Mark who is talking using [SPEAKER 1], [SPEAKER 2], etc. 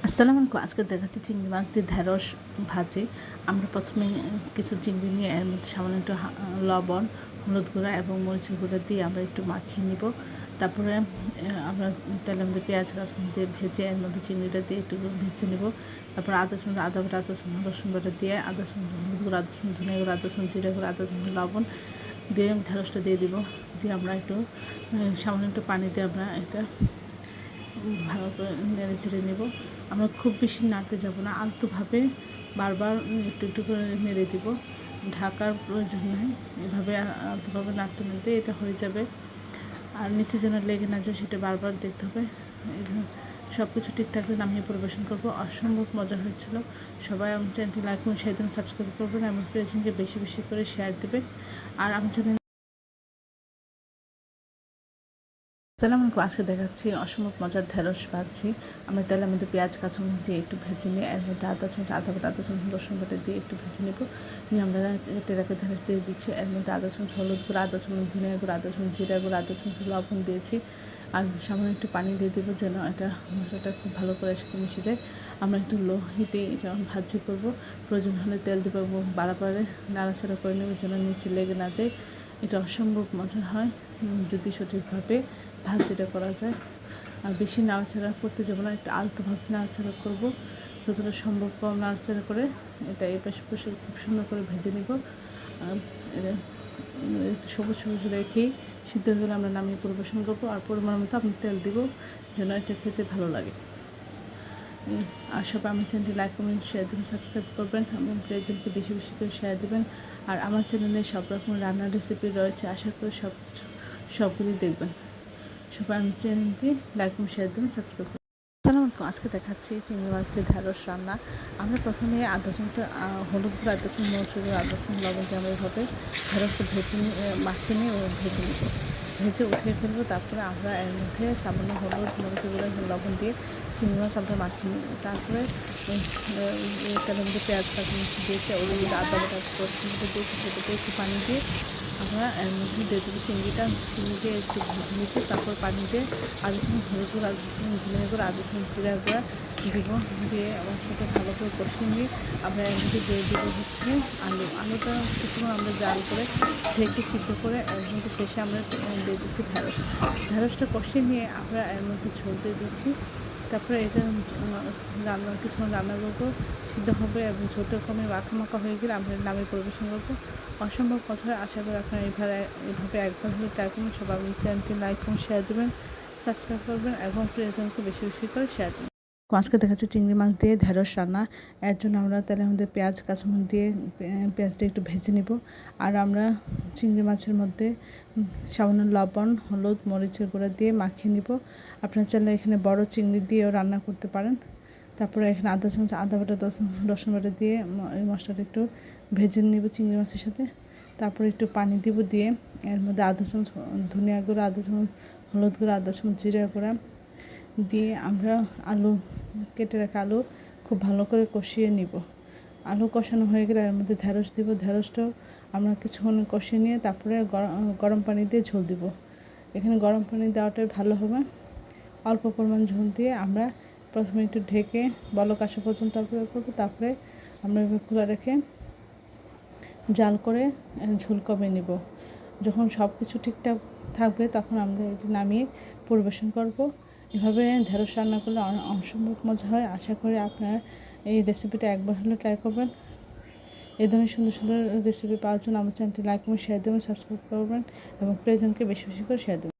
[SPEAKER 1] আসসালামু আলাইকুম। আজকে দেখাচ্ছি চিংড়ি মাছ দিয়ে ঢেঁড়স ভাজি। আমরা প্রথমে কিছু চিংড়ি নিয়ে এর মধ্যে সামান্য একটু লবণ, হলুদ গুঁড়া এবং মরিচের গুঁড়া দিয়ে আমরা একটু মাখিয়ে নিব। তারপরে আমরা তেলের মধ্যে পেঁয়াজ কাঁচামরিচ দিয়ে ভেজে এর মধ্যে চিংড়িটা দিয়ে একটু ভেজে নেব। তারপর আদা বাটা, আদা চামচ রসুন বাটা দিয়ে, আদা চামচ হলুদ গুঁড়া, আদা চামচ ধনিয়া গুঁড়া, আদা চামচ জিরা গুঁড়া, আদা চামচ লবণ দিয়ে ঢেঁড়সটা দিয়ে দিব। দিয়ে আমরা একটু সামান্য একটু পানি দিয়ে আমরা এটা ভালো করে নেড়ে চেড়ে নেব। আমরা খুব বেশি নাড়তে যাব না, আলতোভাবে বারবার একটু একটু করে নেড়ে দিব। ঢাকার প্রয়োজন নেই, এভাবে আলতোভাবে নাড়তে নাড়তে এটা হয়ে যাবে। আর নিচে যেন লেগে না যায় সেটা বারবার দেখতে হবে। সব কিছু ঠিক থাকলে নামিয়ে পরিবেশন করবো। অসম্ভব মজা হয়েছিল। সবাই আমার চ্যানেলটি লাইক এবং শেয়ার দেবেন, সাবস্ক্রাইব করবেন এবং প্রিয়জনকে বেশি বেশি করে শেয়ার দেবেন। আর আমার চ্যানেল আসসালামু আলাইকুম। আজকে দেখাচ্ছি অসম্ভব মজার ঢেঁড়স ভাজি। আমরা তেলের মধ্যে পেঁয়াজ কাঁচামরিচ দিয়ে একটু ভেজে নিয়ে এর মধ্যে আদা বাটা, আদা চামচ রসুন বাটা দিয়ে একটু ভেজে নেব। নিয়ে আমরা টেরাকে ঢেঁড়স দিয়ে দিচ্ছি। এর মধ্যে আদা চামচ হলুদ গুঁড়া, আদা চামচ ধনিয়া গুঁড়া, আদা চামচ জিরা গুঁড়া, আদা চামচ লবণ দিয়েছি। আর সামান্য একটু পানি দিয়ে দেবো যেন এটা মশলাটা খুব ভালো করে সাথে মিশে যায়। আমরা একটু লো হিটে এটা ভাজি করব। প্রয়োজন হলে তেল দেবো এবং বাড়াবাড়ি নাড়াচাড়া করে নেব যেন নিচে লেগে না যায়। এটা অসম্ভব মজা হয় যদি সঠিকভাবে ভাজিটা করা যায়। আর বেশি নাড়াচাড়া করতে যাবো না, একটু আলতোভাবে নাড়াচাড়া করব। যতটা সম্ভব কম নাড়াচাড়া করে এটা এই পাশে পাশে খুব সুন্দর করে ভেজে নেব। এটা একটু সবুজ সবুজ রেখেই সিদ্ধ হয়ে গেলে আমরা নামিয়ে পরিবেশন করবো। আর পরিমাণ মতো আপনি তেল দিব যেন এটা খেতে ভালো লাগে। আর সবাই আমার চ্যানেলটি লাইক কমেন্ট শেয়ার দেবেন, সাবস্ক্রাইব করবেন এবং প্রিয়জনকে বেশি বেশি করে শেয়ার দেবেন। আর আমার চ্যানেলে সব রকম রান্নার রেসিপি রয়েছে, আশা করি সবগুলি দেখবেন। সবাই আমার চ্যানেলটি লাইক এবং শেয়ার দেবেন, সাবস্ক্রাইব করবেন। আসসালামু আলাইকুম। আজকে দেখাচ্ছি চিংড়ি মাছ দিয়ে ঢেঁড়স রান্না। আমরা প্রথমে আদা চামচ হলুদ গুঁড়ো, আদা চামচ মরিচের গুঁড়ো, আদা চামচ লবণ দিয়ে আমরা এভাবে ঢেঁড়সটা মাখিয়ে নিয়ে ভেজে নিব। ভেজে উঠিয়ে ফেলবো। তারপরে আমরা এর মধ্যে সামান্য হলুদ মরিচের গুঁড়ো লবণ দিয়ে চিংড়ি মাছ আমরা মাখিয়ে নিব। তারপরে তেলের মধ্যে পেঁয়াজ কাঁচামরিচ দিয়েছে, ওর মধ্যে আদা বাটা রসুন বাটা দিয়েছি, সেটাতে একটু পানি দিয়ে আমরা এর মধ্যে দিয়ে দেবো চিংড়ি দিয়ে একটু ভেজে নিতে। তারপর পানি দিয়ে আদা চামচ হলুদ গুঁড়ো, আদা চামচ ধনিয়া গুঁড়ো, আদা চামচ জিরা গুঁড়া দিব। দিয়ে আমার সাথে ভালো করে কষিয়ে নিয়ে আমরা এর মধ্যে দিয়ে দেবো হচ্ছে আলুটা কিছুক্ষণ আমরা জাল করে ঢেকে সিদ্ধ করে এর মধ্যে শেষে আমরা দিয়ে দিচ্ছি ঢেঁড়সটা কষিয়ে নিয়ে আমরা এর মধ্যে ঝোল দিয়ে দিচ্ছি। তারপরে এটা কিছুক্ষণ রান্না করবো, সিদ্ধ হবে এবং ঝোলটা কমে মাখা হয়ে গেলে আমরা নামে পরিবেশন করবো। অসম্ভব কথা হয়। আশা করি আপনারা এভাবে একবার হলে ট্রাই করবেন। সবাই আমার চ্যানেলটি লাইক এবং শেয়ার দেবেন, সাবস্ক্রাইব করবেন এবং প্রিয়জনকে বেশি বেশি করে শেয়ার দেবেন। আজকে দেখাচ্ছে চিংড়ি মাছ দিয়ে ঢেঁড়স রান্না। এর জন্য আমরা তেলের মধ্যে পেঁয়াজ কাঁচামরিচ দিয়ে পেঁয়াজটা একটু ভেজে নেব। আর আমরা চিংড়ি মাছের মধ্যে সামান্য লবণ, হলুদ, মরিচের গুঁড়া দিয়ে মাখিয়ে নিব। আপনারা চাইলে এখানে বড় চিংড়ি দিয়েও রান্না করতে পারেন। তারপরে এখানে আদা চামচ আদা বাটা, রসুন বাটা দিয়ে এই মশলাটা একটু ভেজে নেব চিংড়ি মাছের সাথে। তারপরে একটু পানি দিব, দিয়ে এর মধ্যে আধা চামচ ধনিয়া গুঁড়ো, আধা চামচ হলুদ গুঁড়ো, আধা চামচ জিরা গুঁড়া দিয়ে আমরা কেটে রাখা আলু খুব ভালো করে কষিয়ে নিব। আলু কষানো হয়ে গেলে এর মধ্যে ঢেঁড়স দিব। ঢেঁড়সটাও আমরা কিছুক্ষণ কষিয়ে নিয়ে তারপরে গরম পানি দিয়ে ঝোল দিব। এখানে গরম পানি দেওয়াটাই ভালো হবে। অল্প পরিমাণ ঝোল দিয়ে আমরা প্রথমে একটু ঢেকে বলক আসা পর্যন্ত অপেক্ষা করবো। তারপরে আমরা খোলা রেখে জাল করে ঝোল কমিয়ে নেব। যখন সব কিছু ঠিকঠাক থাকবে তখন আমরা এটি নামিয়ে পরিবেশন করব। এভাবে ঢেঁড়স রান্না করলে অসম্ভব মজা হয়। আশা করি আপনারা এই রেসিপিটা একবার হলে ট্রাই করবেন। এই ধরনের সুন্দর সুন্দর রেসিপি পাওয়ার জন্য আমার চ্যানেলটি লাইক এবং শেয়ার দেবেন, সাবস্ক্রাইব করবেন এবং প্রিয়জনকে বেশি বেশি করে শেয়ার দেবেন।